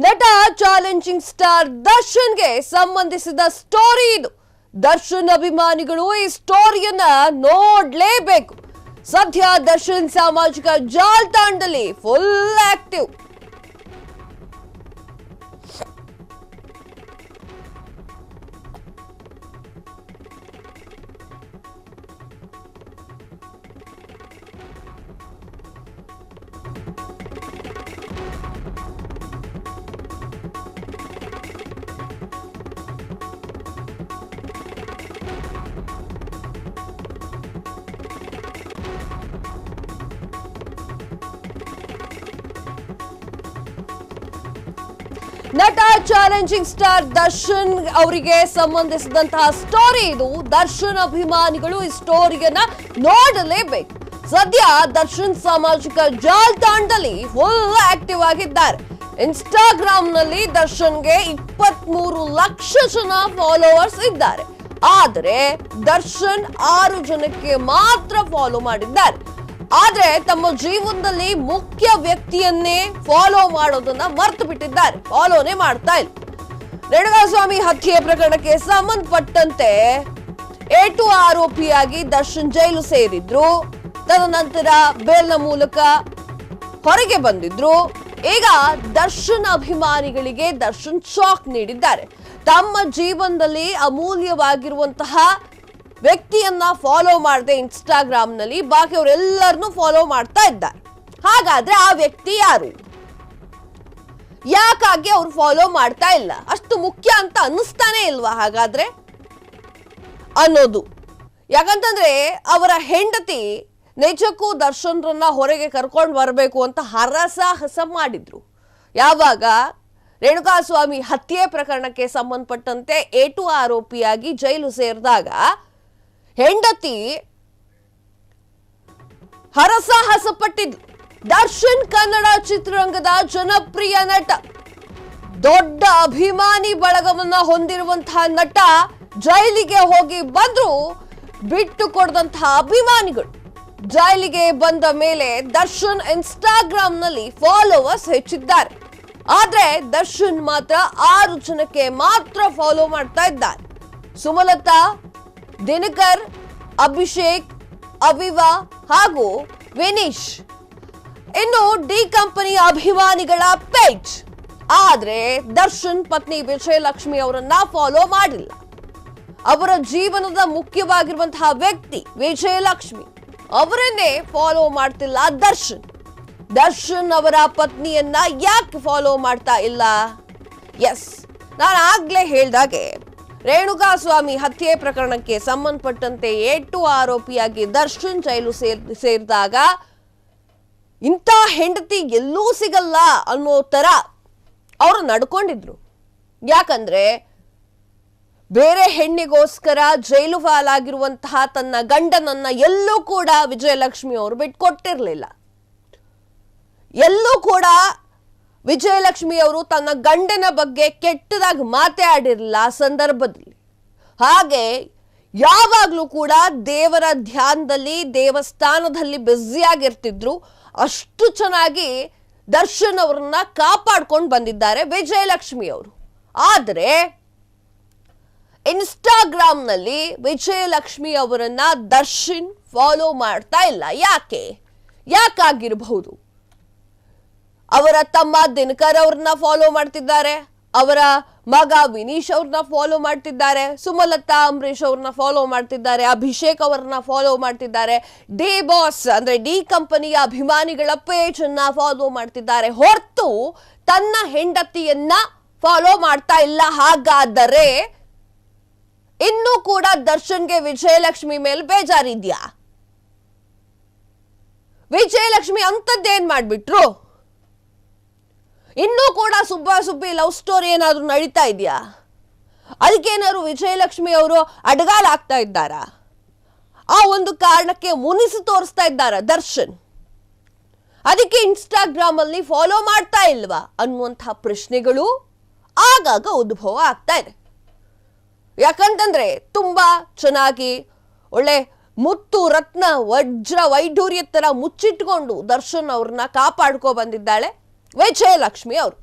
ನಟ challenging star ದರ್ಶನ್ಗೆ ಸಂಬಂಧಿಸಿದ ಸ್ಟೋರಿ ಇದು. ದರ್ಶನ್ ಅಭಿಮಾನಿಗಳು ಈ ಸ್ಟೋರಿಯನ್ನ ನೋಡ್ಲೇಬೇಕು. ಸದ್ಯ ದರ್ಶನ್ ಸಾಮಾಜಿಕ ಜಾಲತಾಣದಲ್ಲಿ ಫುಲ್ ಆಕ್ಟಿವ್. ನಟ ಚಾಲೆಂಜಿಂಗ್ ಸ್ಟಾರ್ ದರ್ಶನ್ ಅವರಿಗೆ ಸಂಬಂಧಿಸಿದಂತಹ ಸ್ಟೋರಿ ಇದು. ದರ್ಶನ್ ಅಭಿಮಾನಿಗಳು ಈ ಸ್ಟೋರಿಯನ್ನ ನೋಡಲೇಬೇಕು. ಸದ್ಯ ದರ್ಶನ್ ಸಾಮಾಜಿಕ ಜಾಲತಾಣದಲ್ಲಿ ಫುಲ್ ಆಕ್ಟಿವ್ ಆಗಿದ್ದಾರೆ. ಇನ್ಸ್ಟಾಗ್ರಾಮ್ ನಲ್ಲಿ ದರ್ಶನ್ಗೆ 23 ಲಕ್ಷ ಜನ ಫಾಲೋವರ್ಸ್ ಇದ್ದಾರೆ. ಆದರೆ ದರ್ಶನ್ 6 ಜನಕ್ಕೆ ಮಾತ್ರ ಫಾಲೋ ಮಾಡಿದ್ದಾರೆ. ಆದ್ರೆ ತಮ್ಮ ಜೀವನದಲ್ಲಿ ಮುಖ್ಯ ವ್ಯಕ್ತಿಯನ್ನೇ ಫಾಲೋ ಮಾಡೋದನ್ನ ಮರ್ತು ಬಿಟ್ಟಿದ್ದಾರೆ. ಫಾಲೋನೇ ಮಾಡ್ತಾ ಇಲ್ಲ. ರೇಣುಕಾಸ್ವಾಮಿ ಹತ್ಯೆ ಪ್ರಕರಣಕ್ಕೆ ಸಂಬಂಧಪಟ್ಟಂತೆ A2 ಆರೋಪಿಯಾಗಿ ದರ್ಶನ್ ಜೈಲು ಸೇರಿದ್ರು. ತದನಂತರ ಬೇಲ್ನ ಮೂಲಕ ಹೊರಗೆ ಬಂದಿದ್ರು. ಈಗ ದರ್ಶನ್ ಅಭಿಮಾನಿಗಳಿಗೆ ದರ್ಶನ್ ಶಾಕ್ ನೀಡಿದ್ದಾರೆ. ತಮ್ಮ ಜೀವನದಲ್ಲಿ ಅಮೂಲ್ಯವಾಗಿರುವಂತಹ ವ್ಯಕ್ತಿಯನ್ನ ಫಾಲೋ ಮಾಡದೆ ಇನ್ಸ್ಟಾಗ್ರಾಮ್ ನಲ್ಲಿ ಬಾಕಿಯವರೆಲ್ಲರನ್ನು ಫಾಲೋ ಮಾಡ್ತಾ ಇದ್ದಾರೆ. ಹಾಗಾದ್ರೆ ಆ ವ್ಯಕ್ತಿ ಯಾರು? ಯಾಕಾಗಿ ಅವ್ರು ಫಾಲೋ ಮಾಡ್ತಾ ಇಲ್ಲ? ಅಷ್ಟು ಮುಖ್ಯ ಅಂತ ಅನ್ನಿಸ್ತಾನೆ ಇಲ್ವಾ ಹಾಗಾದ್ರೆ ಅನ್ನೋದು? ಯಾಕಂತಂದ್ರೆ ಅವರ ಹೆಂಡತಿ ನಿಜಕ್ಕೂ ದರ್ಶನ್ರನ್ನ ಹೊರಗೆ ಕರ್ಕೊಂಡು ಬರಬೇಕು ಅಂತ ಹರಸಾಹಸ ಮಾಡಿದ್ರು. ಯಾವಾಗ ರೇಣುಕಾಸ್ವಾಮಿ ಹತ್ಯೆ ಪ್ರಕರಣಕ್ಕೆ ಸಂಬಂಧಪಟ್ಟಂತೆ A2 ಆರೋಪಿಯಾಗಿ ಜೈಲು ಸೇರಿದಾಗ ಹೆಂಡತಿ ಹರಸಾಹಸ ಪಟ್ಟಿದ್ರು. ದರ್ಶನ್ ಕನ್ನಡ ಚಿತ್ರರಂಗದ ಜನಪ್ರಿಯ ನಟ, ದೊಡ್ಡ ಅಭಿಮಾನಿ ಬಳಗವನ್ನ ಹೊಂದಿರುವಂತಹ ನಟ ಜೈಲಿಗೆ ಹೋಗಿ ಬಂದ್ರು ಬಿಟ್ಟು ಕೊಡದಂತಹ ಅಭಿಮಾನಿಗಳು. ಜೈಲಿಗೆ ಬಂದ ಮೇಲೆ ದರ್ಶನ್ ಇನ್ಸ್ಟಾಗ್ರಾಮ್ ನಲ್ಲಿ ಫಾಲೋವರ್ಸ್ ಹೆಚ್ಚಿದ್ದಾರೆ. ಆದ್ರೆ ದರ್ಶನ್ ಮಾತ್ರ 6 ಜನಕ್ಕೆ ಮಾತ್ರ ಫಾಲೋ ಮಾಡ್ತಾ ಇದ್ದಾರೆ. ಸುಮಲತಾ, ದಿನಕರ್, ಅಭಿಷೇಕ್, ಅವಿವಾ ಹಾಗೂ ವಿನೀಶ್ ಇನ್ನು ಡಿ ಕಂಪನಿಯ ಅಭಿಮಾನಿಗಳ ಪೇಜ್. ಆದ್ರೆ ದರ್ಶನ್ ಪತ್ನಿ ವಿಜಯಲಕ್ಷ್ಮಿ ಅವರನ್ನ ಫಾಲೋ ಮಾಡಿಲ್ಲ. ಅವರ ಜೀವನದ ಮುಖ್ಯವಾಗಿರುವಂತಹ ವ್ಯಕ್ತಿ ವಿಜಯಲಕ್ಷ್ಮಿ ಅವರನ್ನೇ ಫಾಲೋ ಮಾಡ್ತಿಲ್ಲ ದರ್ಶನ್. ದರ್ಶನ್ ಅವರ ಪತ್ನಿಯನ್ನ ಯಾಕೆ ಫಾಲೋ ಮಾಡ್ತಾ ಇಲ್ಲ? ಎಸ್, ನಾನು ಆಗ್ಲೇ ಹೇಳ್ದಾಗೆ ರೇಣುಕಾಸ್ವಾಮಿ ಹತ್ಯೆ ಪ್ರಕರಣಕ್ಕೆ ಸಂಬಂಧಪಟ್ಟಂತೆ A2 ಆರೋಪಿಯಾಗಿ ದರ್ಶನ್ ಜೈಲು ಸೇರಿದಾಗ ಇಂಥ ಹೆಂಡತಿ ಎಲ್ಲೂ ಸಿಗಲ್ಲ ಅನ್ನೋ ತರ ಅವರು ನಡ್ಕೊಂಡಿದ್ರು. ಯಾಕಂದ್ರೆ ಬೇರೆ ಹೆಣ್ಣಿಗೋಸ್ಕರ ಜೈಲು ಪಾಲಾಗಿರುವಂತಹ ತನ್ನ ಗಂಡನನ್ನ ಎಲ್ಲೂ ಕೂಡ ವಿಜಯಲಕ್ಷ್ಮಿ ಅವರು ಬಿಟ್ಕೊಟ್ಟಿರ್ಲಿಲ್ಲ. ಎಲ್ಲೂ ಕೂಡ ವಿಜಯಲಕ್ಷ್ಮಿ ಅವರು ತನ್ನ ಗಂಡನ ಬಗ್ಗೆ ಕೆಟ್ಟದಾಗಿ ಮಾತಾಡಿರಲಿಲ್ಲ ಆ ಸಂದರ್ಭದಲ್ಲಿ. ಹಾಗೆ ಯಾವಾಗಲೂ ಕೂಡ ದೇವರ ಧ್ಯಾನದಲ್ಲಿ ದೇವಸ್ಥಾನದಲ್ಲಿ ಬ್ಯುಸಿಯಾಗಿರ್ತಿದ್ರು. ಅಷ್ಟು ಚೆನ್ನಾಗಿ ದರ್ಶನ್ ಅವರನ್ನ ಕಾಪಾಡ್ಕೊಂಡು ಬಂದಿದ್ದಾರೆ ವಿಜಯಲಕ್ಷ್ಮಿ ಅವರು. ಆದರೆ ಇನ್ಸ್ಟಾಗ್ರಾಮ್ ನಲ್ಲಿ ವಿಜಯಲಕ್ಷ್ಮಿ ಅವರನ್ನ ದರ್ಶನ್ ಫಾಲೋ ಮಾಡ್ತಾ ಇಲ್ಲ. ಯಾಕಾಗಿರಬಹುದು? ಅವರ ತಮ್ಮ ದಿನಕರ್ ಅವ್ರನ್ನ ಫಾಲೋ ಮಾಡ್ತಿದ್ದಾರೆ, ಅವರ ಮಗ ವಿನೀಶ್ ಅವ್ರನ್ನ ಫಾಲೋ ಮಾಡ್ತಿದ್ದಾರೆ, ಸುಮಲತಾ ಅಂಬರೀಶ್ ಅವ್ರನ್ನ ಫಾಲೋ ಮಾಡ್ತಿದ್ದಾರೆ, ಅಭಿಷೇಕ್ ಅವರನ್ನ ಫಾಲೋ ಮಾಡ್ತಿದ್ದಾರೆ, ಡಿ ಬಾಸ್ ಅಂದ್ರೆ ಡಿ ಕಂಪನಿಯ ಅಭಿಮಾನಿಗಳ ಪೇಜ್ ಅನ್ನ ಫಾಲೋ ಮಾಡ್ತಿದ್ದಾರೆ ಹೊರತು ತನ್ನ ಹೆಂಡತಿಯನ್ನ ಫಾಲೋ ಮಾಡ್ತಾ ಇಲ್ಲ. ಹಾಗಾದರೆ ಇನ್ನೂ ಕೂಡ ದರ್ಶನ್ಗೆ ವಿಜಯಲಕ್ಷ್ಮಿ ಮೇಲೆ ಬೇಜಾರಿದ್ಯಾ? ವಿಜಯಲಕ್ಷ್ಮಿ ಅಂತದ್ದೇನ್ ಮಾಡ್ಬಿಟ್ರು? ಇನ್ನೂ ಕೂಡ ಸುಬ್ಬಿ ಲವ್ ಸ್ಟೋರಿ ಏನಾದ್ರು ನಡೀತಾ ಇದೆಯಾ? ಅದಕ್ಕೇನಾದ್ರು ವಿಜಯಲಕ್ಷ್ಮಿ ಅವರು ಅಡಗಾಲಾಗ್ತಾ ಇದ್ದಾರಾ? ಆ ಒಂದು ಕಾರಣಕ್ಕೆ ಮುನಿಸಿ ತೋರಿಸ್ತಾ ಇದ್ದಾರ ದರ್ಶನ್? ಅದಕ್ಕೆ ಇನ್ಸ್ಟಾಗ್ರಾಮ್ ಅಲ್ಲಿ ಫಾಲೋ ಮಾಡ್ತಾ ಇಲ್ವಾ ಅನ್ನುವಂತಹ ಪ್ರಶ್ನೆಗಳು ಆಗಾಗ ಉದ್ಭವ ಆಗ್ತಾ ಇದೆ. ಯಾಕಂತಂದ್ರೆ ತುಂಬಾ ಚೆನ್ನಾಗಿ ಒಳ್ಳೆ ಮುತ್ತು ರತ್ನ ವಜ್ರ ವೈಢೂರ್ಯ ತರ ಮುಚ್ಚಿಟ್ಕೊಂಡು ದರ್ಶನ್ ಅವ್ರನ್ನ ಕಾಪಾಡ್ಕೊ ಬಂದಿದ್ದಾಳೆ ವಿಜಯಲಕ್ಷ್ಮಿ ಅವರು.